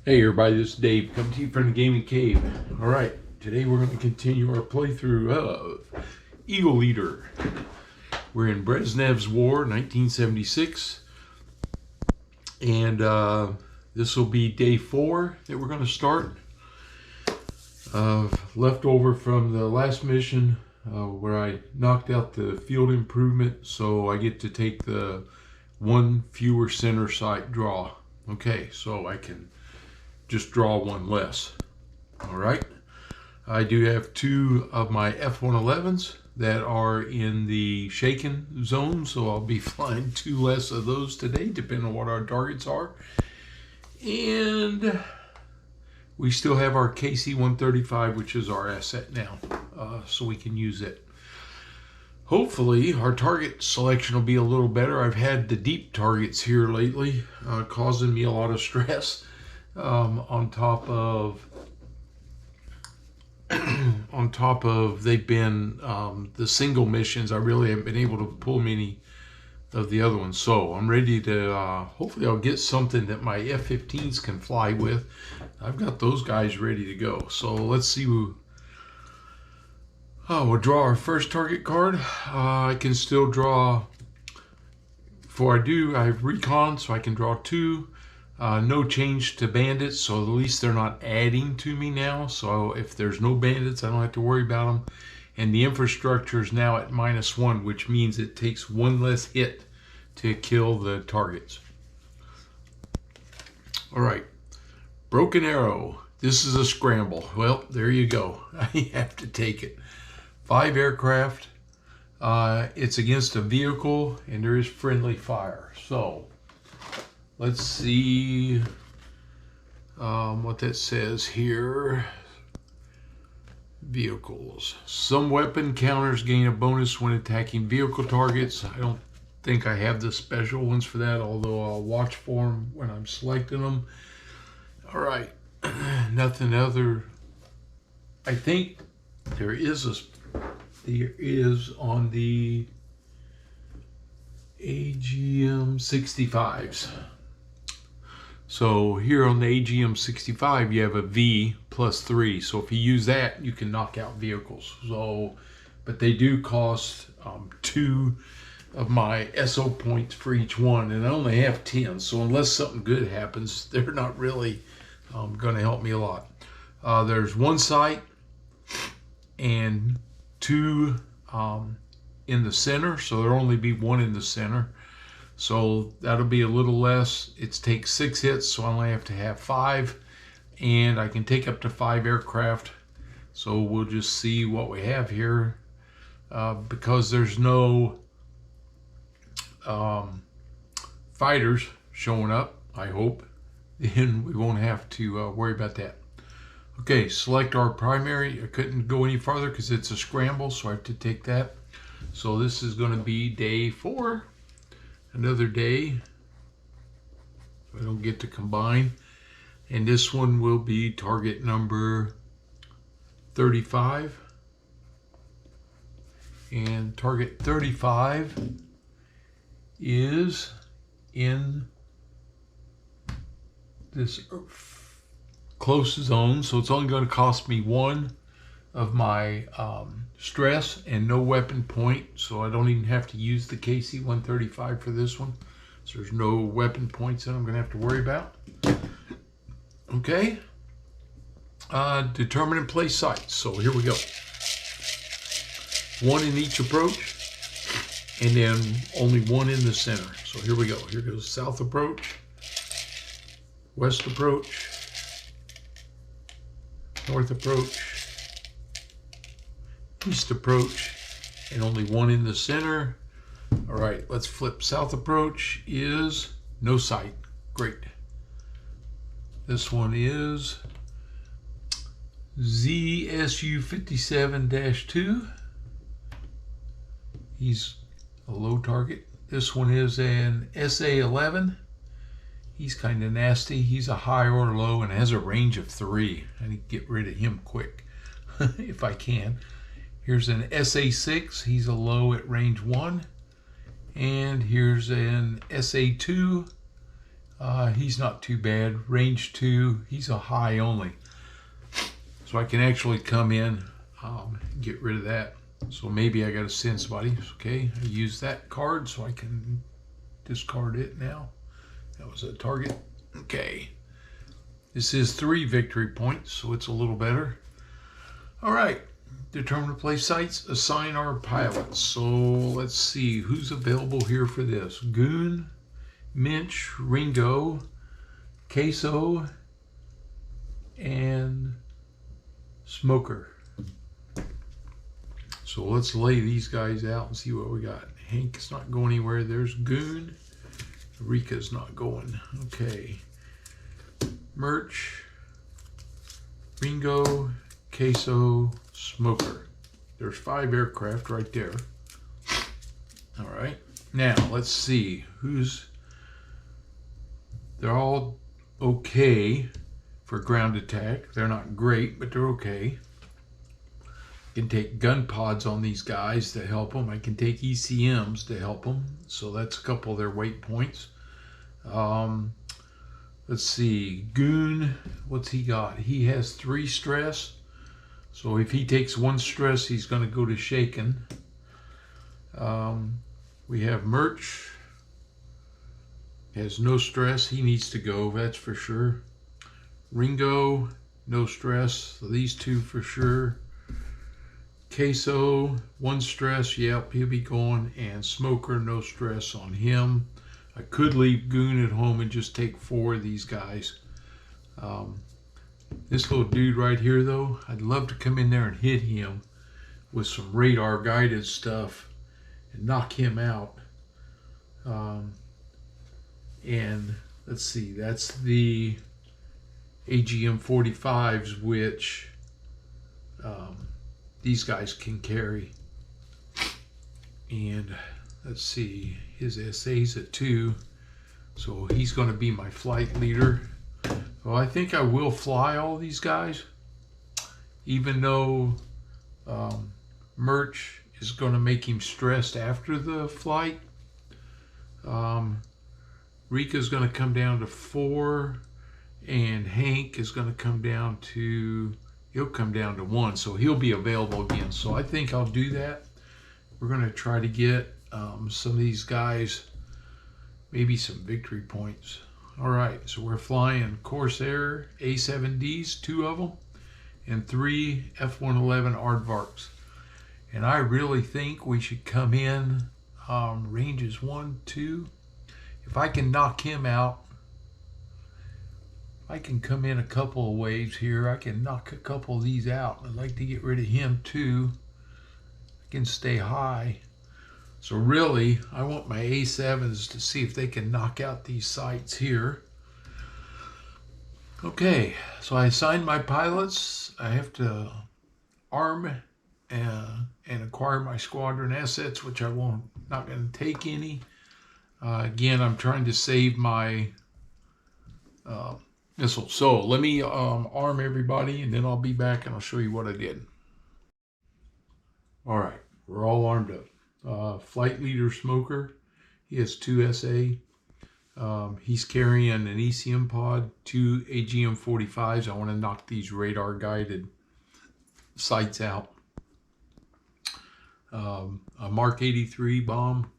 Hey everybody, this is Dave, coming to you from the Gaming Cave. Alright, today we're going to continue our playthrough of Eagle Eater. We're in Brezhnev's War, 1976. And this will be day 4 that we're going to start. Left over from the last mission where I knocked out the field improvement, so I get to take the one fewer center site draw. Okay, so I can just draw one less. All right, I do have 2 of my F-111s that are in the shaken zone, so I'll be flying 2 less of those today, depending on what our targets are. And we still have our KC-135, which is our asset now, so we can use it. Hopefully our target selection will be a little better. I've had the deep targets here lately, causing me a lot of stress. On top of they've been the single missions. I really haven't been able to pull many of the other ones, so I'm ready to hopefully I'll get something that my F-15s can fly with. I've got those guys ready to go, so let's see we'll draw our first target card. I can still draw, before I do, I have recon, so I can draw 2. No change to bandits, so at least they're not adding to me now. So if there's no bandits, I don't have to worry about them. And the infrastructure is now at -1, which means it takes 1 less hit to kill the targets. All right, Broken Arrow. This is a scramble. Well, there you go. I have to take it. 5 aircraft. It's against a vehicle, and there is friendly fire. So let's see what that says here. Vehicles. Some weapon counters gain a bonus when attacking vehicle targets. I don't think I have the special ones for that, although I'll watch for them when I'm selecting them. All right, nothing other. I think there is on the AGM-65s. So here on the AGM-65, you have a V +3. So if you use that, you can knock out vehicles. So, but they do cost 2 of my SO points for each one, and I only have 10. So unless something good happens, they're not really going to help me a lot. There's 1 site and 2 in the center, so there'll only be 1 in the center. So that'll be a little less. It takes 6 hits, so I only have to have 5. And I can take up to 5 aircraft. So we'll just see what we have here. Because there's no fighters showing up, I hope, then we won't have to worry about that. Okay, select our primary. I couldn't go any farther because it's a scramble, so I have to take that. So this is going to be day 4. Another day. I don't get to combine. And this one will be target number 35. And target 35 is in this close zone. So it's only going to cost me 1 of my stress and no weapon point, so I don't even have to use the KC-135 for this one. So there's no weapon points that I'm going to have to worry about. Okay, determine and place sites. So here we go. 1 in each approach, and then only 1 in the center. So here we go. Here goes south approach, west approach, north approach, east approach, and only 1 in the center. All right, let's flip. South approach is no sight. Great. This one is ZSU-57-2. He's a low target. This one is an SA-11. He's kind of nasty. He's a high or low and has a range of 3. I need to get rid of him quick if I can. Here's an SA-6. He's a low at range 1. And here's an SA-2. He's not too bad. Range 2, he's a high only. So I can actually come in and get rid of that. So maybe I got to send somebody. Okay, I use that card so I can discard it now. That was a target. Okay. This is 3 victory points, so it's a little better. All right. Determine to play sites, assign our pilots. So let's see who's available here for this. Goon, Minch, Ringo, Queso, and Smoker. So let's lay these guys out and see what we got. Hank's not going anywhere. There's Goon. Rika's not going. Okay. Merch, Ringo, Queso, Smoker. There's 5 aircraft right there. All right. Now let's see who's. They're all okay for ground attack. They're not great, but they're okay. I can take gun pods on these guys to help them. I can take ECMs to help them. So that's a couple of their weight points. Let's see. Goon, what's he got? He has 3 stress. So if he takes 1 stress, he's going to go to shaken. We have Merch. Has no stress. He needs to go, that's for sure. Ringo, no stress. So these 2 for sure. Queso, 1 stress. Yep, he'll be going. And Smoker, no stress on him. I could leave Goon at home and just take 4 of these guys. This little dude right here, though, I'd love to come in there and hit him with some radar guided stuff and knock him out. And let's see, that's the AGM 45s, which these guys can carry. And let's see, his SA's at 2, so he's going to be my flight leader. So I think I will fly all these guys, even though Merch is going to make him stressed after the flight. Rika's going to come down to 4, and Hank is going to come down to, he'll come down to 1, so he'll be available again. So I think I'll do that. We're going to try to get some of these guys, maybe some victory points. All right, so we're flying Corsair A7Ds, 2 of them, and 3 F-111 Aardvarks. And I really think we should come in ranges 1, 2. If I can knock him out, I can come in a couple of waves here. I can knock a couple of these out. I'd like to get rid of him too. I can stay high. So really, I want my A7s to see if they can knock out these sites here. Okay, so I assigned my pilots. I have to arm and acquire my squadron assets, which I won't, not going to take any. Again, I'm trying to save my missiles. So let me arm everybody, and then I'll be back and I'll show you what I did. All right, we're all armed up. Flight leader Smoker, he has 2 SA. He's carrying an ECM pod, 2 AGM 45s. I want to knock these radar guided sights out. A Mark 83 bomb.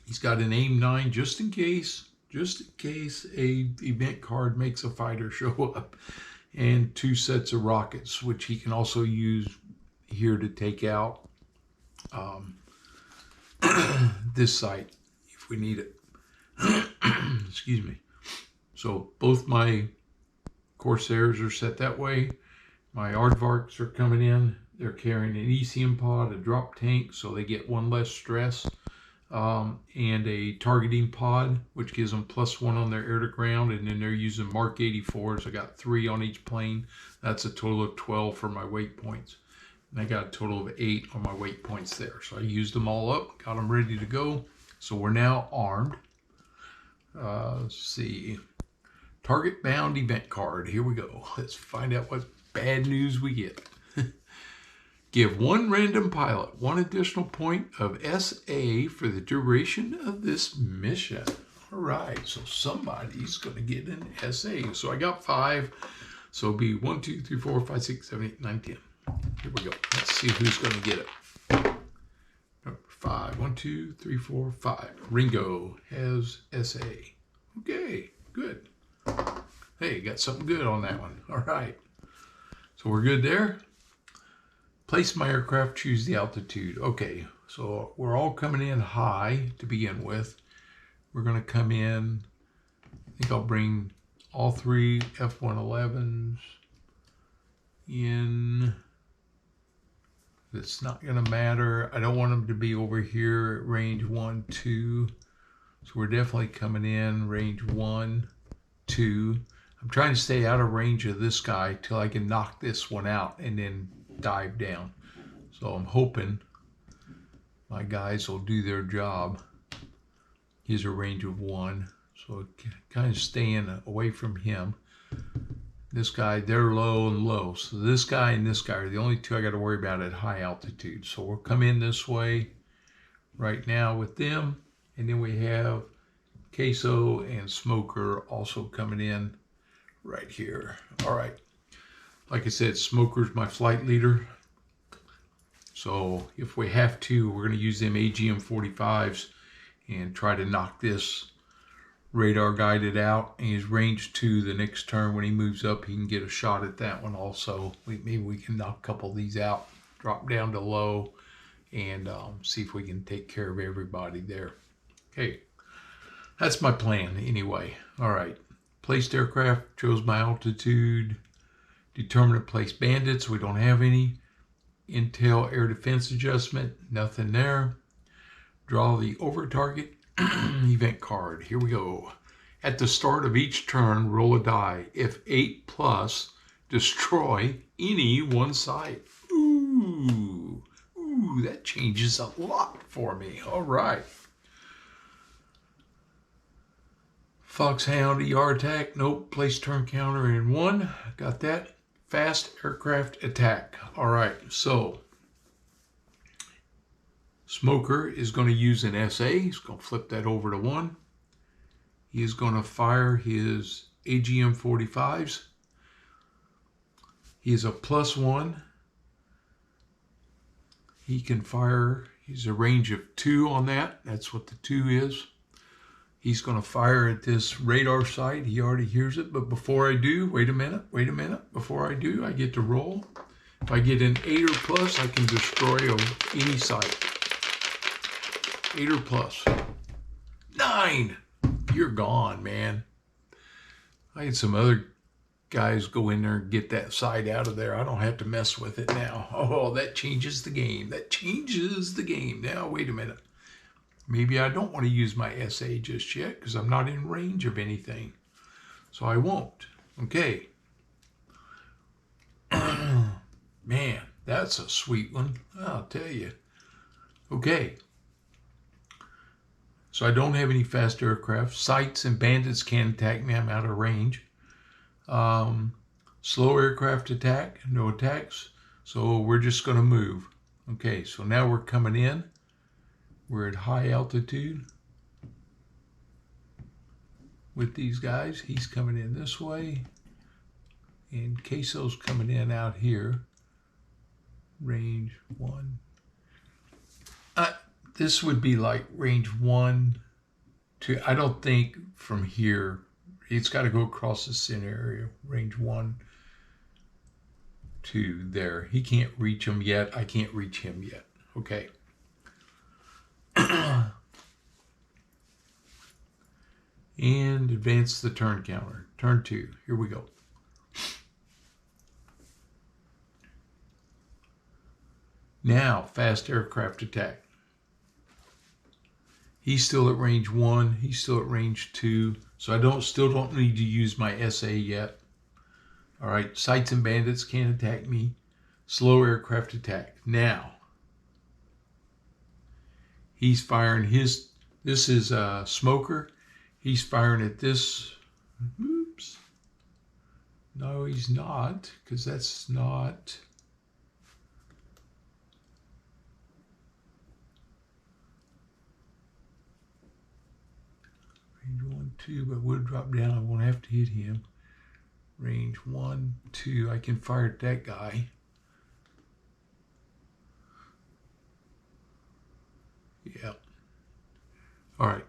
He's got an AIM 9 just in case a event card makes a fighter show up, and 2 sets of rockets, which he can also use here to take out this site if we need it. Excuse me. So both my Corsairs are set that way. My Aardvarks are coming in. They're carrying an ECM pod, a drop tank, so they get 1 less stress, and a targeting pod, which gives them +1 on their air to ground, and then they're using Mark 84s. I got 3 on each plane. That's a total of 12 for my weight points. And I got a total of 8 on my weight points there. So I used them all up, got them ready to go. So we're now armed. Let's see. Target bound event card. Here we go. Let's find out what bad news we get. Give 1 random pilot 1 additional point of SA for the duration of this mission. All right, so somebody's going to get an SA. So I got 5. So it'll be 1, 2, 3, 4, 5, 6, 7, 8, 9, 10. Here we go. Let's see who's going to get it. Number 5. 1, 2, 3, 4, 5. Ringo has SA. Okay, good. Hey, got something good on that one. All right. So we're good there. Place my aircraft, choose the altitude. Okay, so we're all coming in high to begin with. We're going to come in, I think I'll bring all 3 F-111s in. It's not going to matter. I don't want them to be over here at range 1, 2. So we're definitely coming in range 1, 2. I'm trying to stay out of range of this guy till I can knock this one out and then dive down. So I'm hoping my guys will do their job. He's a range of 1, so kind of staying away from him. This guy, they're low and low. So this guy and this guy are the only 2 I got to worry about at high altitude. So we'll come in this way right now with them. And then we have Queso and Smoker also coming in right here. All right. Like I said, Smoker's my flight leader. So if we have to, we're going to use them AGM-45s and try to knock this radar guided out. And he's range 2 the next turn. When he moves up, he can get a shot at that one also. Maybe we can knock a couple of these out, drop down to low, and see if we can take care of everybody there. Okay, that's my plan anyway. All right, placed aircraft, chose my altitude, determined to place bandits. We don't have any. Intel air defense adjustment, nothing there. Draw the over target event card. Here we go. At the start of each turn, roll a die. If 8+, destroy any one site. Ooh, that changes a lot for me. All right. Foxhound ER attack. Nope. Place turn counter in 1. Got that. Fast aircraft attack. All right. So Smoker is going to use an SA. He's going to flip that over to 1. He is going to fire his AGM-45s. He is a +1. He can fire, he's a range of 2 on that. That's what the 2 is. He's going to fire at this radar site. He already hears it. But before I do, wait a minute. Before I do, I get to roll. If I get an 8 or plus, I can destroy any site. 8 or plus. 9! You're gone, man. I had some other guys go in there and get that site out of there. I don't have to mess with it now. Oh, that changes the game. That changes the game. Now, wait a minute. Maybe I don't want to use my SA just yet because I'm not in range of anything. So I won't. Okay. Man, that's a sweet one. I'll tell you. Okay. So I don't have any fast aircraft. Sites and bandits can't attack me. I'm out of range. Slow aircraft attack. No attacks. So we're just going to move. Okay, so now we're coming in. We're at high altitude with these guys. He's coming in this way. And Queso's coming in out here. Range 1. This would be like range 1 to, I don't think from here, it's got to go across the center area. Range 1 to there. He can't reach him yet. I can't reach him yet. Okay. And advance the turn counter. Turn 2. Here we go. Now, fast aircraft attack. He's still at range 1. He's still at range 2. So I still don't need to use my SA yet. All right. Sites and bandits can't attack me. Slow aircraft attack. Now, he's firing his, this is a Smoker. He's firing at this. Oops. No, he's not, because that's not. Range 2, but would drop down. I won't have to hit him. Range 1, 2. I can fire at that guy. Yeah. All right.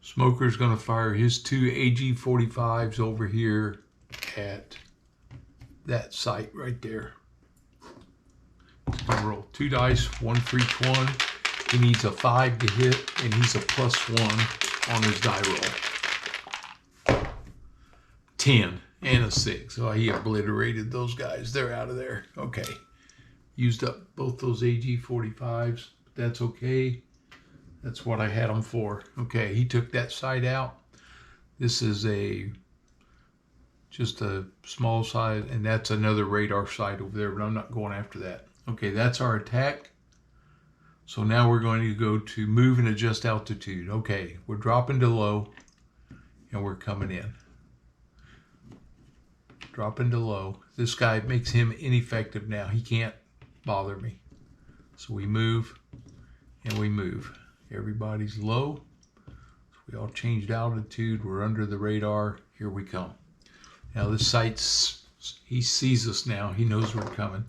Smoker's going to fire his 2 AG-45s over here at that site right there. He's going to roll 2 dice, 1 for each one. He needs a 5 to hit, and he's a +1 on his die roll. 10 and a 6. So he obliterated those guys. They're out of there. Okay. Used up both those AG-45s. That's okay. That's what I had them for. Okay, he took that side out. This is just a small side, and that's another radar site over there, but I'm not going after that. Okay, that's our attack. So now we're going to go to move and adjust altitude. Okay, we're dropping to low, and we're coming in. Dropping to low. This guy makes him ineffective now. He can't bother me. So we move, and we move. Everybody's low. So we all changed altitude. We're under the radar. Here we come. Now this site's, he sees us now. He knows we're coming.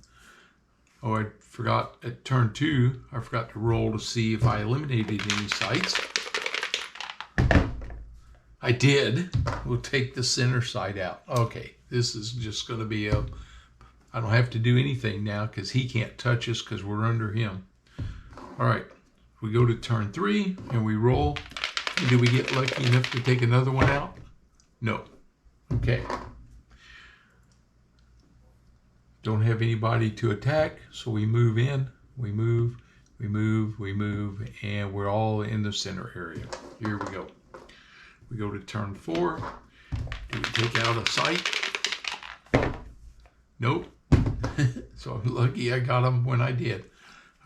Oh, I forgot at turn 2, I forgot to roll to see if I eliminated any sites. I did. We'll take the center side out. Okay, this is just going to be a, I don't have to do anything now because he can't touch us because we're under him. All right. We go to turn 3 and we roll. And did we get lucky enough to take another one out? No. Okay. Don't have anybody to attack, so we move in. We move, we move, we move, and we're all in the center area. Here we go. We go to turn 4. Do we take out a sight? Nope. So I'm lucky I got them when I did.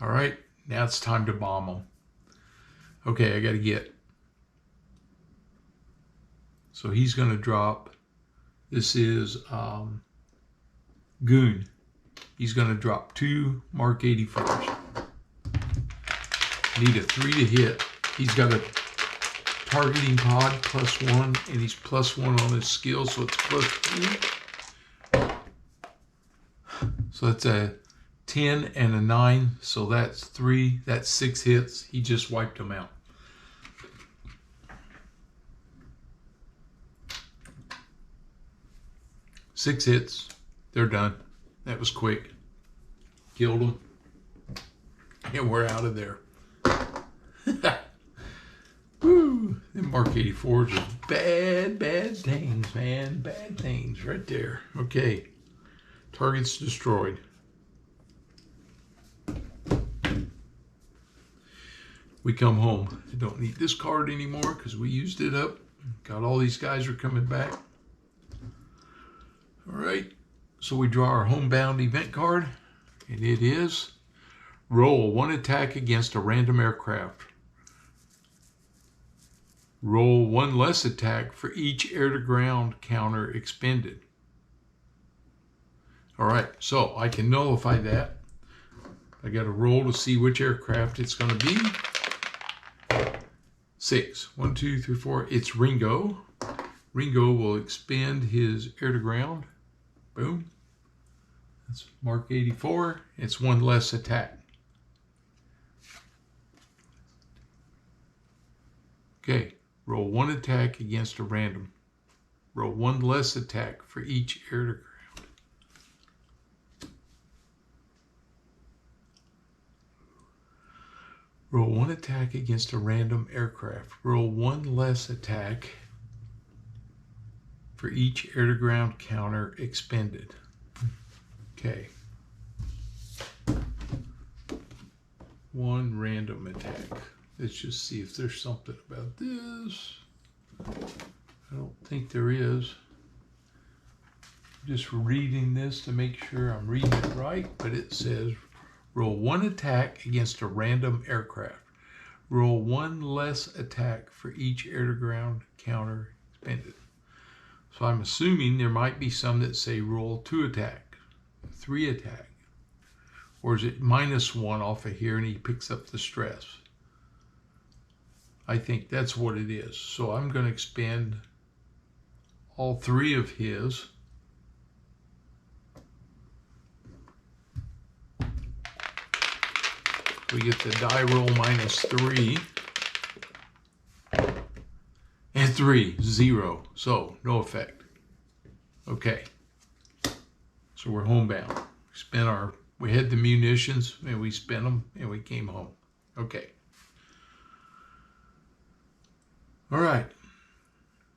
All right. Now it's time to bomb them. Okay, I got to get. So he's going to drop. This is Goon. He's going to drop 2 Mark 84s. Need a 3 to hit. He's got a targeting pod +1, and he's +1 on his skill, so it's +2. So that's a 10 and a 9, so that's 3. That's 6 hits. He just wiped them out. Six hits. They're done. That was quick. Killed them. And we're out of there. Woo! Them Mark 84s are bad things, man. Bad things right there. Okay. Target's destroyed. We come home. I don't need this card anymore because we used it up. Got all these guys are coming back. All right. So we draw our homebound event card, and it is roll 1 attack against a random aircraft. Roll 1 less attack for each air-to-ground counter expended. All right, so I can nullify that. I got to roll to see which aircraft it's going to be. 6. 1, 2, 3, 4. It's Ringo. Ringo will expend his air-to-ground. Boom. That's Mark 84. It's 1 less attack. Okay. Roll 1 attack against a random. Roll 1 less attack for each air-to-ground. Roll 1 attack against a random aircraft. Roll 1 less attack for each air-to-ground counter expended. Okay. 1 random attack. Let's just see if there's something about this. I don't think there is. Just reading this to make sure I'm reading it right, but it says roll 1 attack against a random aircraft. Roll 1 less attack for each air-to-ground counter expended. So I'm assuming there might be some that say roll 2 attack, 3 attack. Or is it -1 off of here and he picks up the stress? I think that's what it is. So I'm going to expend all 3 of his. We get the die roll -3. And 3, 0. So no effect. Okay. So we're homebound. We had the munitions and we spent them and we came home. Okay. All right.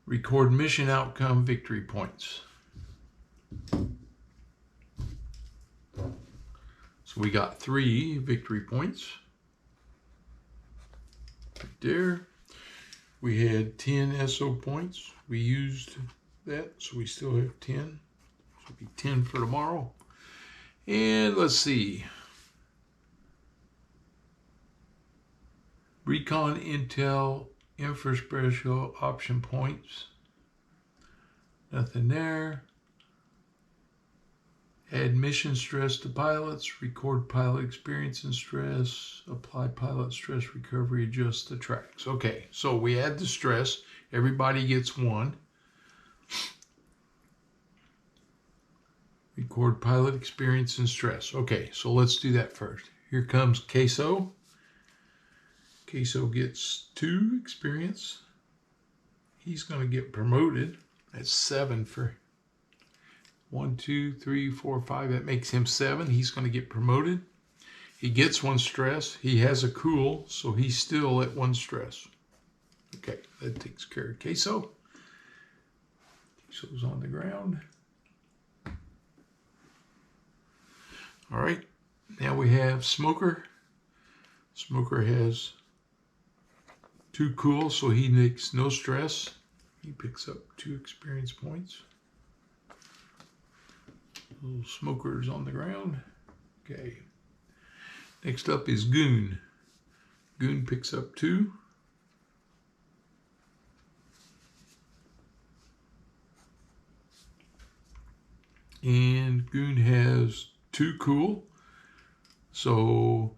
Record mission outcome victory points. So we got 3 victory points. Right there. We had 10 SO points. We used that, so we still have 10. So it'll be 10 for tomorrow. And let's see. Recon Intel infrastructure option points. Nothing there. Add mission stress to pilots. Record pilot experience and stress. Apply pilot stress recovery. Adjust the tracks. Okay, so we add the stress. Everybody gets 1. Record pilot experience and stress. Okay, so let's do that first. Here comes Queso. Queso gets 2 experience. He's going to get promoted. That's 7 for 1, 2, 3, 4, 5. That makes him 7. He's going to get promoted. He gets 1 stress. He has a cool, so he's still at 1 stress. Okay, that takes care of Queso. Queso's on the ground. All right, now we have Smoker. Smoker has 2 cool, so he makes no stress. He picks up 2 experience points. Little Smoker's on the ground. Okay. Next up is Goon. Goon picks up 2. And Goon has 2 cool. So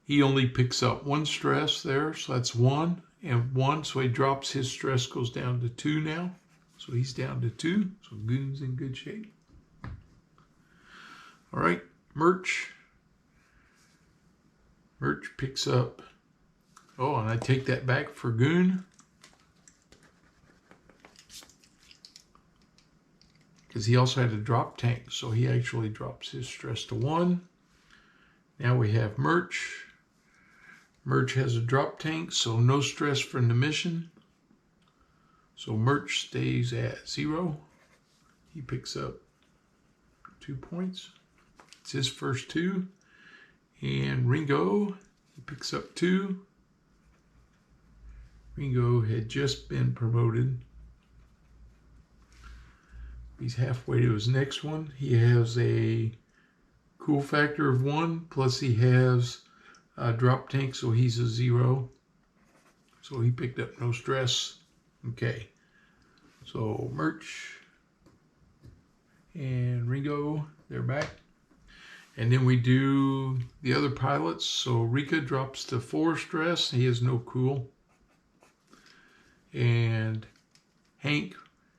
he only picks up 1 stress there. So that's 1 and 1. So he drops his stress, goes down to 2 now. So he's down to 2. So Goon's in good shape. All right, Merch. Merch picks up. Oh, and I take that back for Goon. Because he also had a drop tank, so he actually drops his stress to 1. Now we have Merch. Merch has a drop tank, so no stress from the mission. So Merch stays at 0. He picks up 2 points. It's his first 2. And Ringo, he picks up 2. Ringo had just been promoted. He's halfway to his next one. He has a cool factor of 1, plus he has a drop tank, so he's a 0. So he picked up no stress. Okay. So Merch and Ringo, they're back. And then we do the other pilots. So Rika drops to 4 stress. He has no cool. And Hank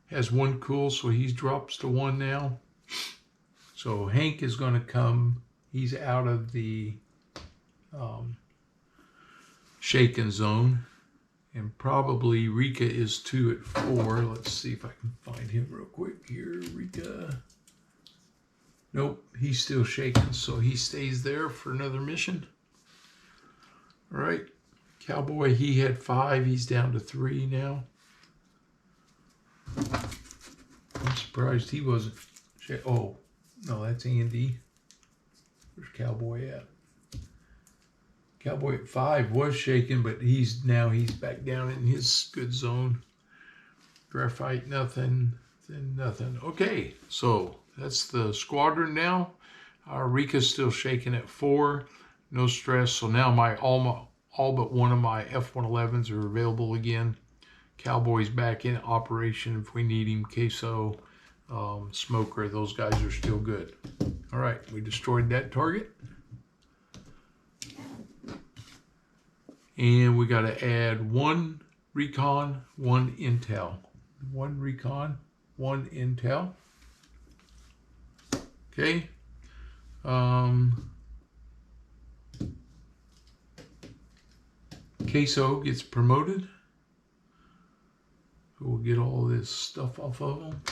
has 1 cool, so he drops to 1 now. So Hank is going to come. He's out of the shaken zone. And probably Rika is 2 at 4. Let's see if I can find him real quick here. Rika. Nope, he's still shaking, so he stays there for another mission. All right, Cowboy, he had 5. He's down to 3 now. I'm surprised he wasn't. Oh, no, that's Andy. Where's Cowboy at? Cowboy at 5 was shaking, but he's back down in his good zone. Graphite, nothing. Then nothing. Okay, so that's the squadron now. Rika's still shaking at 4. No stress. So now all but one of my F-111s are available again. Cowboy's back in operation if we need him. Queso, Smoker, those guys are still good. All right, we destroyed that target. And we got to add 1 recon, 1 intel. 1 recon, 1 intel. Okay. Queso gets promoted. So we'll get all this stuff off of him.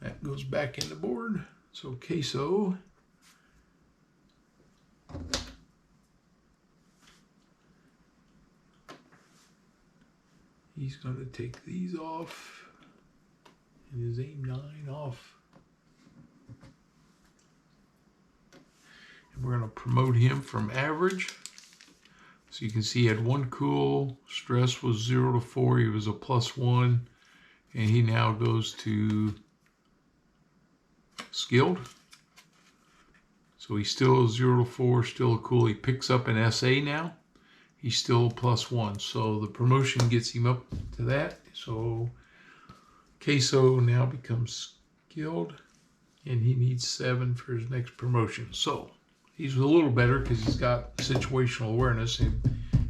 That goes back in the board. So Queso. He's going to take these off and his aim 9 off. And we're going to promote him from average. So you can see he had 1 cool, stress was 0 to 4, he was a +1, and he now goes to skilled. So he's still 0 to 4, still a cool. He picks up an SA now. He's still a +1. So the promotion gets him up to that. So Queso now becomes skilled, and he needs 7 for his next promotion. So he's a little better because he's got situational awareness, and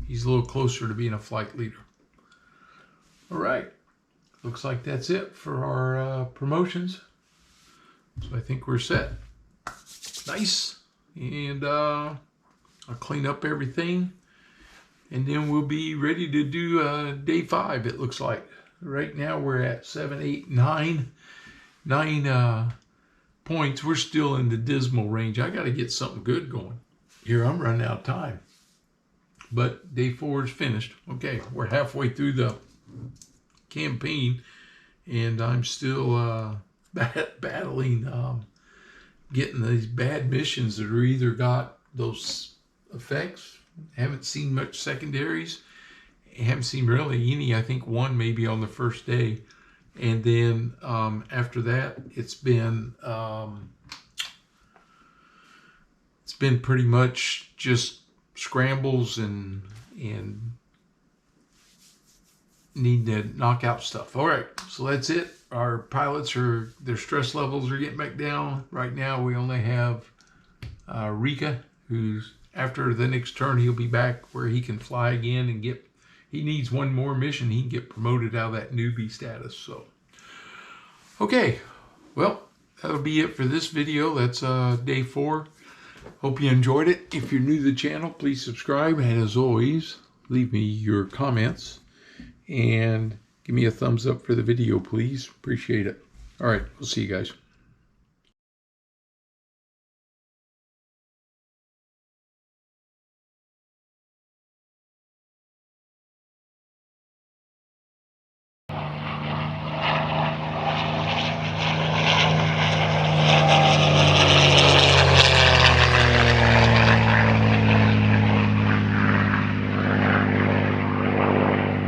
he's a little closer to being a flight leader. All right. Looks like that's it for our promotions. So I think we're set. Nice. And I'll clean up everything, and then we'll be ready to do day 5, it looks like. Right now we're at 7, 8, 9 points. We're still in the dismal range. I got to get something good going. Here, I'm running out of time. But day 4 is finished. Okay, we're halfway through the campaign, and I'm still battling getting these bad missions that are either got those effects, haven't seen much secondaries, haven't seen really any. I think 1 maybe on the first day, and then after that it's been pretty much just scrambles and need to knock out stuff. All right, so that's it. Our pilots their stress levels are getting back down. Right now we only have Rika, who's after the next turn he'll be back where he can fly again and he needs 1 more mission. He can get promoted out of that newbie status. So okay, well, that'll be it for this video. That's day 4. Hope you enjoyed it. If you're new to the channel, please subscribe, and as always, leave me your comments and give me a thumbs up for the video, please. Appreciate it. All right, we'll see you guys.